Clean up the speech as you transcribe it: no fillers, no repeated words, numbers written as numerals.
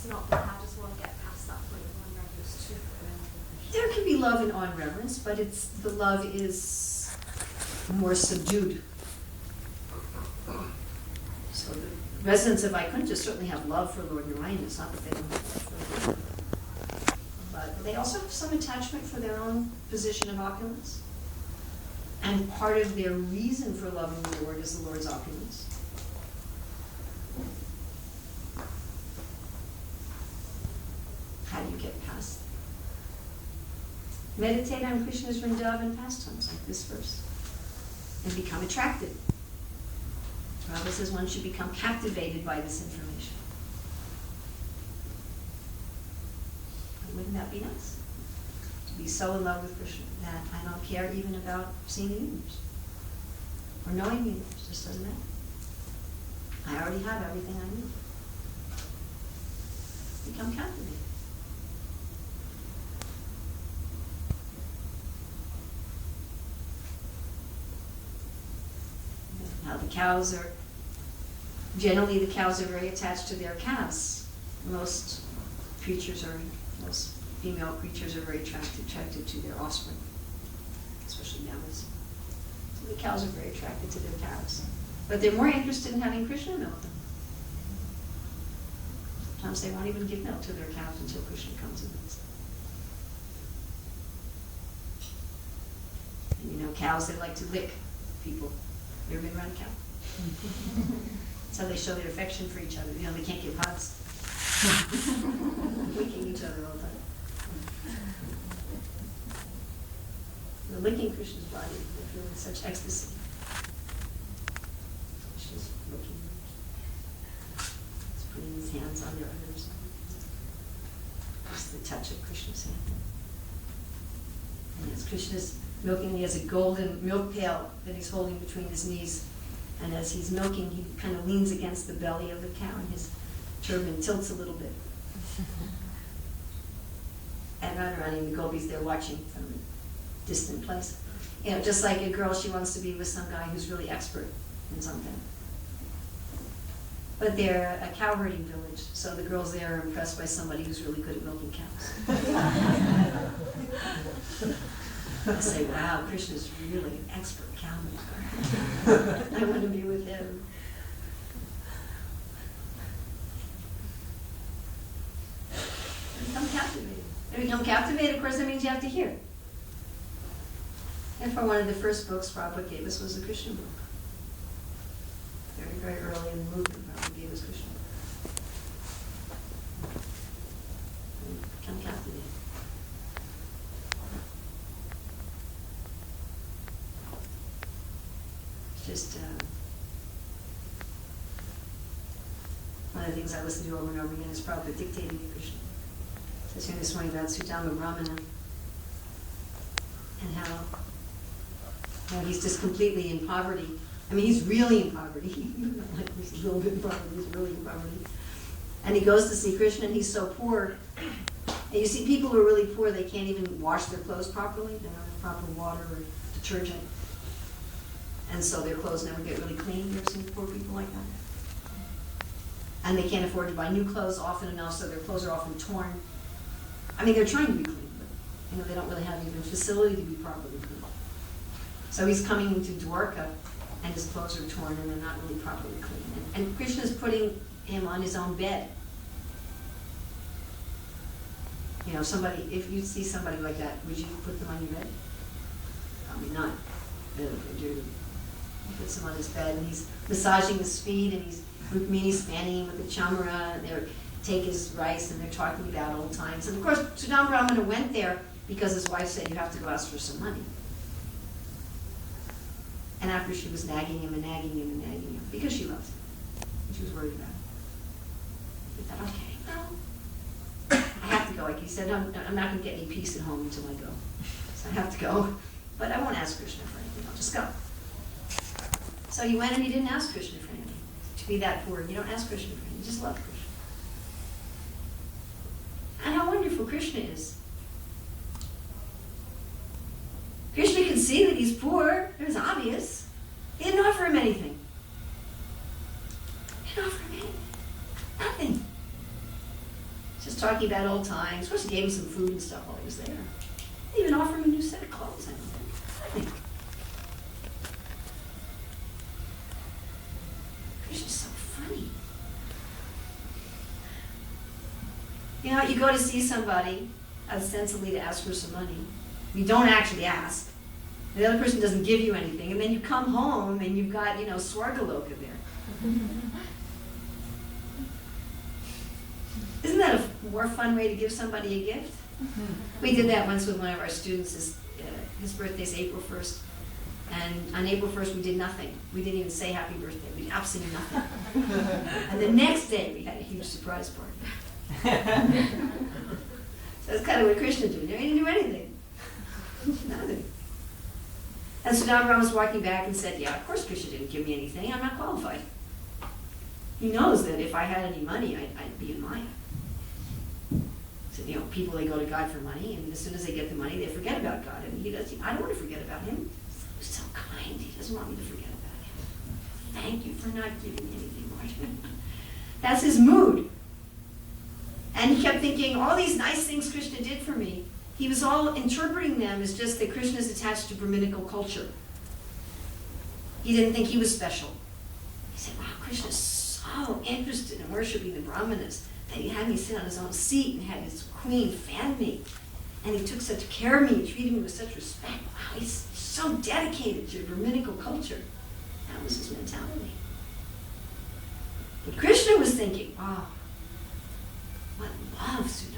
not, but how does one get past that point of on-reverence to There can be love and on-reverence, but the love is more subdued. So the residents of Vaikuntha certainly have love for Lord Narayan. It's not that they don't have love for Lord. But they also have some attachment for their own position of opulence. And part of their reason for loving the Lord is the Lord's opulence. How do you get past? Meditate on Krishna's Vrindavan pastimes, like this verse, and become attracted. Prabhupada says one should become captivated by this information. And wouldn't that be nice? To be so in love with Krishna that I don't care even about seeing the universe or knowing the universe. It just doesn't matter. I already have everything I need. Become captivated. Now the cows are, generally the cows are very attached to their calves. Most female creatures are very attracted to their offspring, especially mammals. So the cows are very attracted to their calves. But they're more interested in having Krishna milk them. Sometimes they won't even give milk to their calves until Krishna comes and milks them. And you know, cows, they like to lick people. You ever been around a cow? That's how they show their affection for each other. You know, they can't give hugs. Licking each other all the time. They're licking Krishna's body. They're feeling such ecstasy. Krishna's looking. He's putting his hands on their others. Just the touch of Krishna's hand. And as Krishna's milking, he has a golden milk pail that he's holding between his knees. And as he's milking, he kind of leans against the belly of the cow, and his turban tilts a little bit. And Radharani and the gopis, they're watching from a distant place. You know, just like a girl, she wants to be with some guy who's really expert in something. But they're a cow herding village, so the girls there are impressed by somebody who's really good at milking cows. I say, wow, Krishna's really an expert cow milker. I want to be with him. Become captivated. To become captivated, of course, that means you have to hear. And for one of the first books Prabhupada gave us was a Krishna book. Very, very early in the movement, Prabhupada gave us Krishna book. And become captivated. Just one of the things I listen to over and over again is Prabhupada dictating to Krishna. I was hearing this morning about Sudama Brahmana and how he's just completely in poverty. I mean, he's really in poverty. Like he's a little bit in poverty, he's really in poverty. And he goes to see Krishna and he's so poor. And you see people who are really poor, they can't even wash their clothes properly. They don't have proper water or detergent. And so their clothes never get really clean. You ever seen poor people like that? And they can't afford to buy new clothes often enough, so their clothes are often torn. I mean, they're trying to be clean, but they don't really have even facility to be properly clean. So he's coming into Dwarka, and his clothes are torn, and they're not really properly clean. And Krishna's putting him on his own bed. You know, if you see somebody like that, would you put them on your bed? Probably not. They're dirty. He puts him on his bed, and he's massaging his feet, and Rukmini's fanning him with the chamara, and they take his rice, and they're talking about old times. And of course, Sudama Brahmana went there because his wife said, you have to go ask for some money. And after she was nagging him and nagging him and nagging him, because she loves him, and she was worried about him. He thought, okay, well, I have to go. Like he said, I'm not going to get any peace at home until I go. So I have to go. But I won't ask Krishna for anything. I'll just go. So he went and he didn't ask Krishna for anything. To be that poor, you don't ask Krishna for anything. You just love Krishna. And how wonderful Krishna is. Krishna can see that he's poor. It was obvious. He didn't offer him anything. He didn't offer him anything. Nothing. just talking about old times. Of course, he gave him some food and stuff while he was there. They even offered him a new set of clothes, I don't think. Krishna's so funny. You know, you go to see somebody, ostensibly to ask for some money. You don't actually ask. The other person doesn't give you anything, and then you come home and you've got, Swargaloka there. Isn't that a more fun way to give somebody a gift? We did that once with one of our students. His birthday's April 1st. And on April 1st, we did nothing. We didn't even say happy birthday. We did absolutely nothing. And the next day, we had a huge surprise party. So that's kind of what Krishna did. He didn't do anything. Nothing. And Sudama was walking back and said, yeah, of course Krishna didn't give me anything. I'm not qualified. He knows that if I had any money, I'd be in Maya. So, people, they go to God for money, and as soon as they get the money, they forget about God. And he does. I don't want to forget about him. He's so kind. He doesn't want me to forget about him. Thank you for not giving me anything, Lord. That's his mood. And he kept thinking, all these nice things Krishna did for me, he was all interpreting them as just that Krishna is attached to Brahminical culture. He didn't think he was special. He said, wow, Krishna's so interested in worshiping the Brahmanas that he had me sit on his own seat and had his queen fan me. And he took such care of me and treated me with such respect. Wow, he's so dedicated to Brahminical culture. That was his mentality. But Krishna was thinking, wow, what love Sudama.